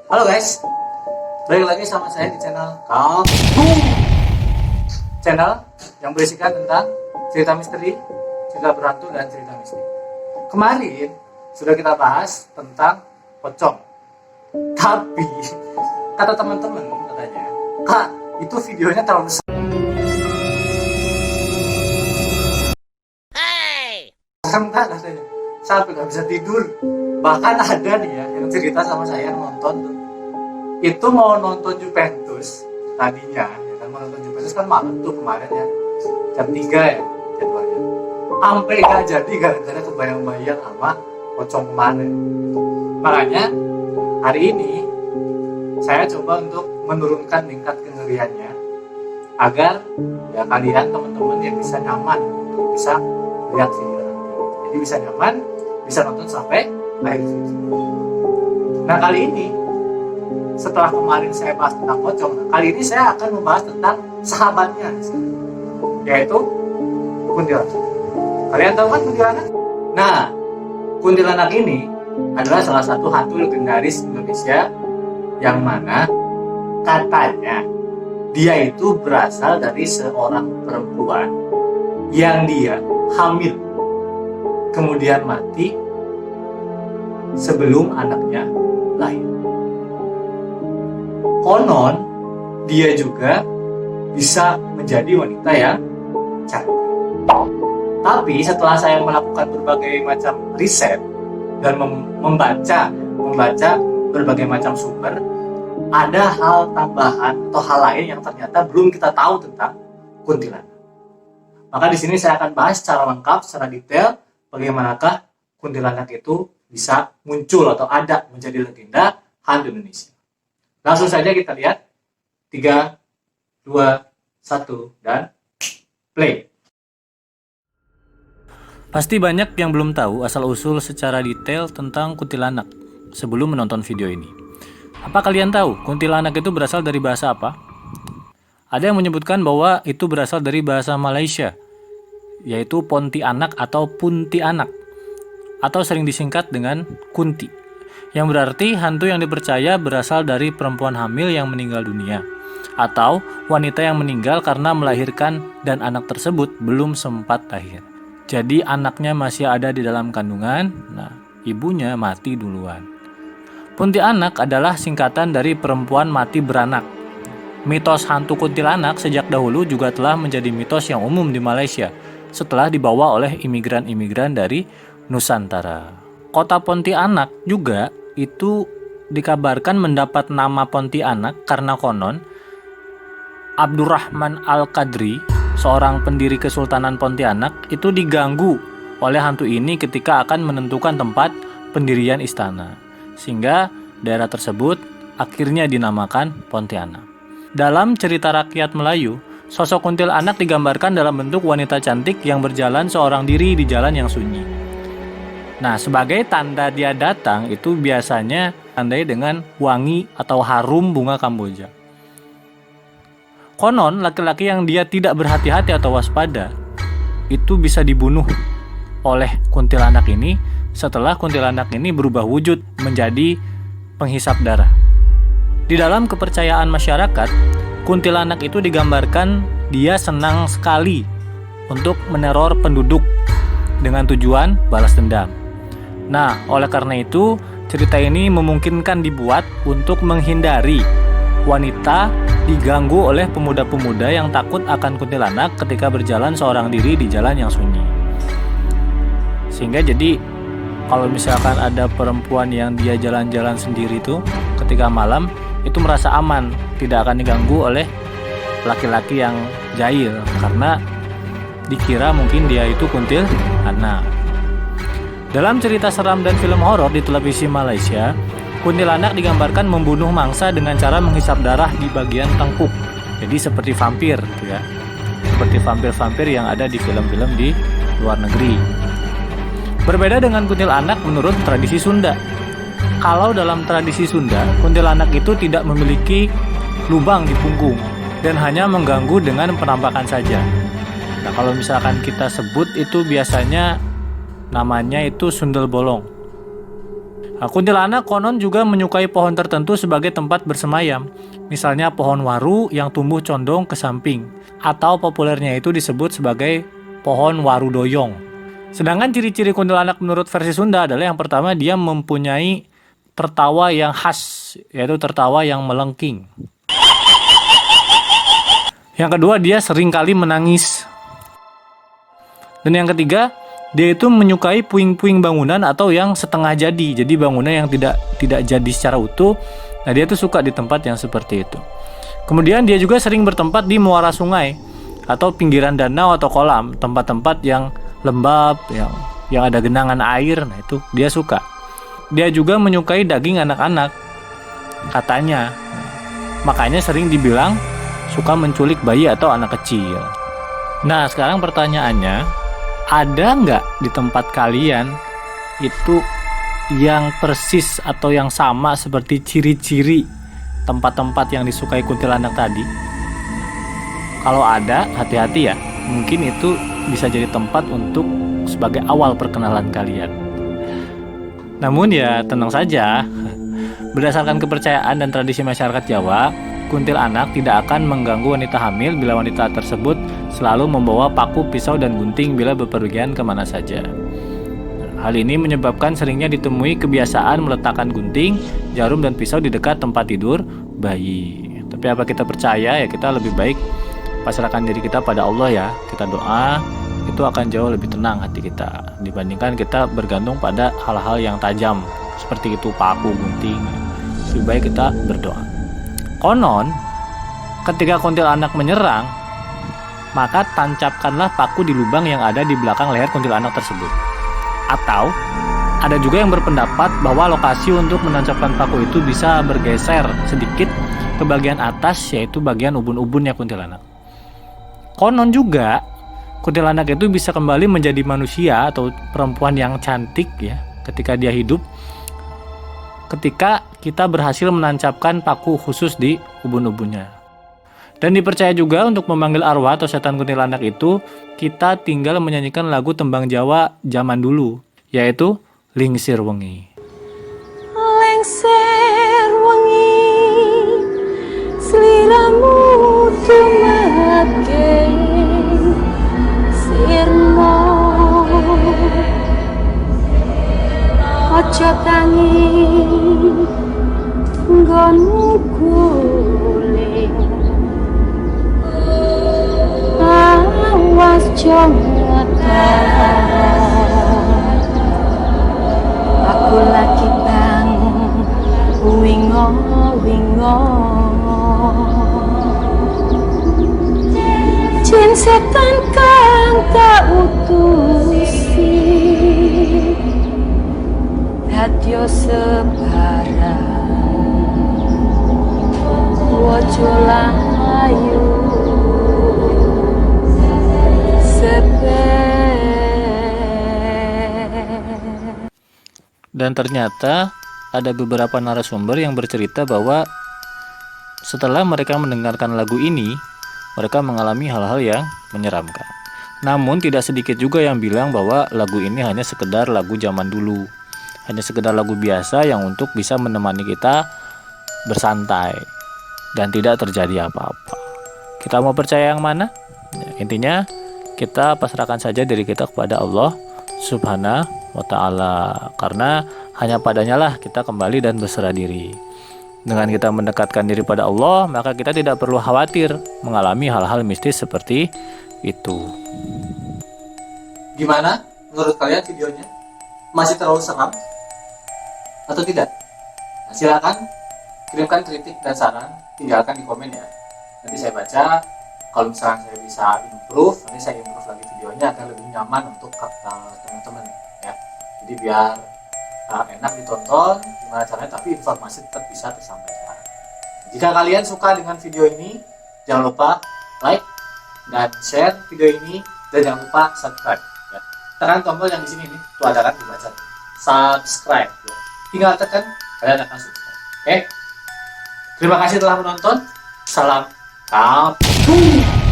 Halo guys, balik lagi sama saya di channel Kamu, channel yang berisikan tentang cerita misteri, cerita berhantu, dan cerita misteri. Kemarin sudah kita bahas tentang pocong, tapi kata teman-teman katanya, Kak, itu videonya terlalu santai katanya, sampai nggak bisa tidur. Bahkan ada nih ya yang cerita sama saya yang nonton tuh, itu mau nonton Juventus tadinya, ya kan, mau nonton Juventus kan malam tuh kemarin ya, jam 3 ya jadwalnya, sampai gak jadi gara-gara kebayang-bayang sama pocong kemarin. Makanya hari ini saya coba untuk menurunkan tingkat kengeriannya agar ya kalian teman-teman yang bisa nyaman untuk bisa lihat video nanti. Jadi bisa nyaman, bisa nonton sampai akhir video. Nah kali ini setelah kemarin saya bahas tentang pocong, kali ini saya akan membahas tentang sahabatnya, yaitu kuntilanak. Kalian tahu kan kuntilanak? Nah, kuntilanak ini adalah salah satu hantu legendaris Indonesia yang mana katanya dia itu berasal dari seorang perempuan yang dia hamil, kemudian mati sebelum anaknya lahir. Konon dia juga bisa menjadi wanita yang cantik. Tapi setelah saya melakukan berbagai macam riset dan membaca berbagai macam sumber, ada hal tambahan atau hal lain yang ternyata belum kita tahu tentang kuntilanak. Maka di sini saya akan bahas secara lengkap, secara detail bagaimanakah kuntilanak itu bisa muncul atau ada menjadi legenda hantu Indonesia. Langsung saja kita lihat. 3, 2, 1, dan play. Pasti banyak yang belum tahu asal-usul secara detail tentang kuntilanak sebelum menonton video ini. Apa kalian tahu kuntilanak itu berasal dari bahasa apa? Ada yang menyebutkan bahwa itu berasal dari bahasa Malaysia, yaitu Pontianak atau Puntianak, atau sering disingkat dengan Kunti, yang berarti hantu yang dipercaya berasal dari perempuan hamil yang meninggal dunia, atau wanita yang meninggal karena melahirkan dan anak tersebut belum sempat lahir. Jadi anaknya masih ada di dalam kandungan, nah ibunya mati duluan. Puntianak adalah singkatan dari perempuan mati beranak. Mitos hantu kuntilanak sejak dahulu juga telah menjadi mitos yang umum di Malaysia setelah dibawa oleh imigran-imigran dari Nusantara. Kota Pontianak juga itu dikabarkan mendapat nama Pontianak karena konon Abdurrahman Al-Qadri, seorang pendiri Kesultanan Pontianak, itu diganggu oleh hantu ini ketika akan menentukan tempat pendirian istana, sehingga daerah tersebut akhirnya dinamakan Pontianak. Dalam cerita rakyat Melayu, sosok kuntilanak digambarkan dalam bentuk wanita cantik yang berjalan seorang diri di jalan yang sunyi. Nah, sebagai tanda dia datang itu biasanya tandai dengan wangi atau harum bunga Kamboja. Konon laki-laki yang dia tidak berhati-hati atau waspada itu bisa dibunuh oleh kuntilanak ini setelah kuntilanak ini berubah wujud menjadi penghisap darah. Di dalam kepercayaan masyarakat, kuntilanak itu digambarkan dia senang sekali untuk meneror penduduk dengan tujuan balas dendam. Nah, oleh karena itu, cerita ini memungkinkan dibuat untuk menghindari wanita diganggu oleh pemuda-pemuda yang takut akan kuntilanak ketika berjalan seorang diri di jalan yang sunyi. Sehingga jadi kalau misalkan ada perempuan yang dia jalan-jalan sendiri tuh ketika malam, itu merasa aman, tidak akan diganggu oleh laki-laki yang jahil karena dikira mungkin dia itu kuntilanak. Dalam cerita seram dan film horor di televisi Malaysia, kuntilanak digambarkan membunuh mangsa dengan cara menghisap darah di bagian tengkuk. Jadi seperti vampir, ya. Seperti vampir-vampir yang ada di film-film di luar negeri. Berbeda dengan kuntilanak menurut tradisi Sunda. Kalau dalam tradisi Sunda, kuntilanak itu tidak memiliki lubang di punggung dan hanya mengganggu dengan penampakan saja. Nah, kalau misalkan kita sebut itu biasanya namanya itu sundel bolong. Nah, kuntilanak konon juga menyukai pohon tertentu sebagai tempat bersemayam. Misalnya pohon waru yang tumbuh condong ke samping, atau populernya itu disebut sebagai pohon waru doyong. Sedangkan ciri-ciri kuntilanak menurut versi Sunda adalah yang pertama, dia mempunyai tertawa yang khas, yaitu tertawa yang melengking. Yang kedua, dia seringkali menangis. Dan yang ketiga, dia itu menyukai puing-puing bangunan atau yang setengah jadi. Jadi bangunan yang tidak jadi secara utuh. Nah, dia tuh suka di tempat yang seperti itu. Kemudian dia juga sering bertempat di muara sungai atau pinggiran danau atau kolam, tempat-tempat yang lembab, yang ada genangan air. Nah, itu dia suka. Dia juga menyukai daging anak-anak, katanya. Makanya sering dibilang suka menculik bayi atau anak kecil. Nah, sekarang pertanyaannya, ada nggak di tempat kalian itu yang persis atau yang sama seperti ciri-ciri tempat-tempat yang disukai kuntilanak tadi? Kalau ada, hati-hati ya. Mungkin itu bisa jadi tempat untuk sebagai awal perkenalan kalian. Namun ya tenang saja. Berdasarkan kepercayaan dan tradisi masyarakat Jawa, kuntilanak tidak akan mengganggu wanita hamil bila wanita tersebut selalu membawa paku, pisau, dan gunting bila bepergian kemana saja. Hal ini menyebabkan seringnya ditemui kebiasaan meletakkan gunting, jarum, dan pisau di dekat tempat tidur bayi. Tapi apa kita percaya, ya kita lebih baik pasrahkan diri kita pada Allah ya. Kita doa, itu akan jauh lebih tenang hati kita dibandingkan kita bergantung pada hal-hal yang tajam seperti itu, paku, gunting. Lebih baik kita berdoa. Konon, ketika kuntilanak menyerang, maka tancapkanlah paku di lubang yang ada di belakang leher kuntilanak tersebut. Atau, ada juga yang berpendapat bahwa lokasi untuk menancapkan paku itu bisa bergeser sedikit ke bagian atas, yaitu bagian ubun-ubunnya kuntilanak. Konon juga, kuntilanak itu bisa kembali menjadi manusia atau perempuan yang cantik ya, ketika dia hidup, ketika kita berhasil menancapkan paku khusus di ubun-ubunnya. Dan dipercaya juga untuk memanggil arwah atau setan kuntilanak itu, kita tinggal menyanyikan lagu tembang Jawa zaman dulu, yaitu Lingsir Wengi. Lengser wengi sliramu tumake sirmo ojo tangi nggonmu guling awas jomotan aku lagi bangun wingo jin setan kang tak utusi dadya sebarang wojo layu Dan ternyata ada beberapa narasumber yang bercerita bahwa setelah mereka mendengarkan lagu ini, mereka mengalami hal-hal yang menyeramkan. Namun tidak sedikit juga yang bilang bahwa lagu ini hanya sekedar lagu zaman dulu, hanya sekedar lagu biasa yang untuk bisa menemani kita bersantai dan tidak terjadi apa-apa. Kita mau percaya yang mana? Intinya kita pasrahkan saja diri kita kepada Allah Subhanahu wa ta'ala, karena hanya padanya lah kita kembali dan berserah diri. Dengan kita mendekatkan diri pada Allah, maka kita tidak perlu khawatir mengalami hal-hal mistis seperti itu. Gimana menurut kalian videonya? Masih terlalu seram atau tidak? Nah, silakan kirimkan kritik dan saran, tinggalkan di komen ya. Nanti saya baca. Kalau misalnya saya bisa improve, nanti saya improve lagi videonya agar lebih nyaman untuk teman-teman ya. Jadi biar enak ditonton, gimana caranya, tapi informasi tetap bisa tersampaikan. Jika kalian suka dengan video ini, jangan lupa like dan share video ini, dan jangan lupa subscribe ya. Tekan tombol yang di sini nih, tuh ada kan dibaca subscribe ya. Tinggal tekan, kalian akan subscribe. Oke? Terima kasih telah menonton. Salam kampung.